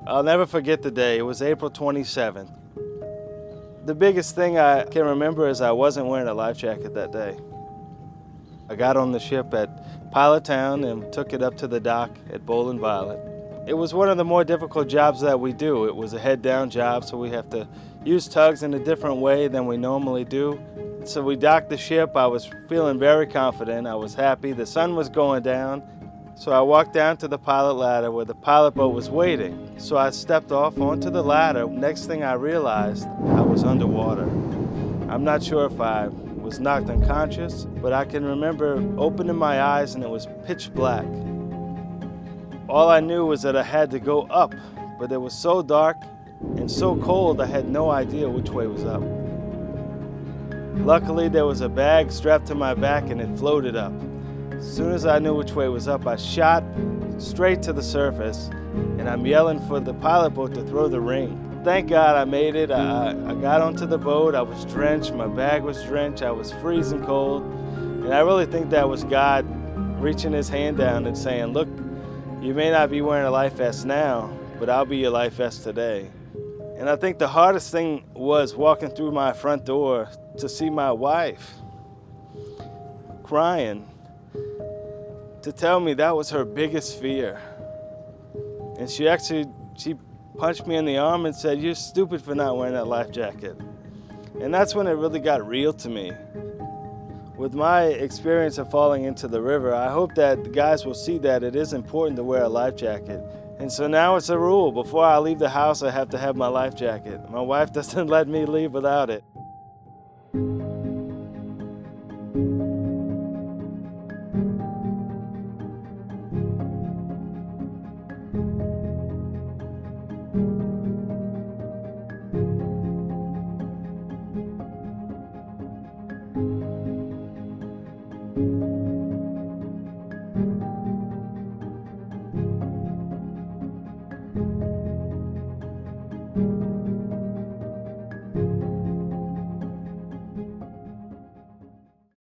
I'll never forget the day. It was April 27th. The biggest thing I can remember is I wasn't wearing a life jacket that day. I got on the ship at Pilot Town and took it up to the dock at Bowl and Violet. It was one of the more difficult jobs that we do. It was a head-down job, so we have to use tugs in a different way than we normally do. So we docked the ship. I was feeling very confident. I was happy. The sun was going down. So I walked down to the pilot ladder where the pilot boat was waiting. So I stepped off onto the ladder. Next thing I realized, I was underwater. I'm not sure if I was knocked unconscious, but I can remember opening my eyes and it was pitch black. All I knew was that I had to go up, but it was so dark and so cold I had no idea which way was up. Luckily, there was a bag strapped to my back and it floated up. As soon as I knew which way was up, I shot straight to the surface, and I'm yelling for the pilot boat to throw the ring. Thank God I made it. I got onto the boat. I was drenched. My bag was drenched. I was freezing cold. And I really think that was God reaching his hand down and saying, look, you may not be wearing a life vest now, but I'll be your life vest today. And I think the hardest thing was walking through my front door to see my wife crying, to tell me that was her biggest fear. And she punched me in the arm and said, you're stupid for not wearing that life jacket. And that's when it really got real to me. With my experience of falling into the river, I hope that the guys will see that it is important to wear a life jacket. And so now it's a rule. Before I leave the house, I have to have my life jacket. My wife doesn't let me leave without it.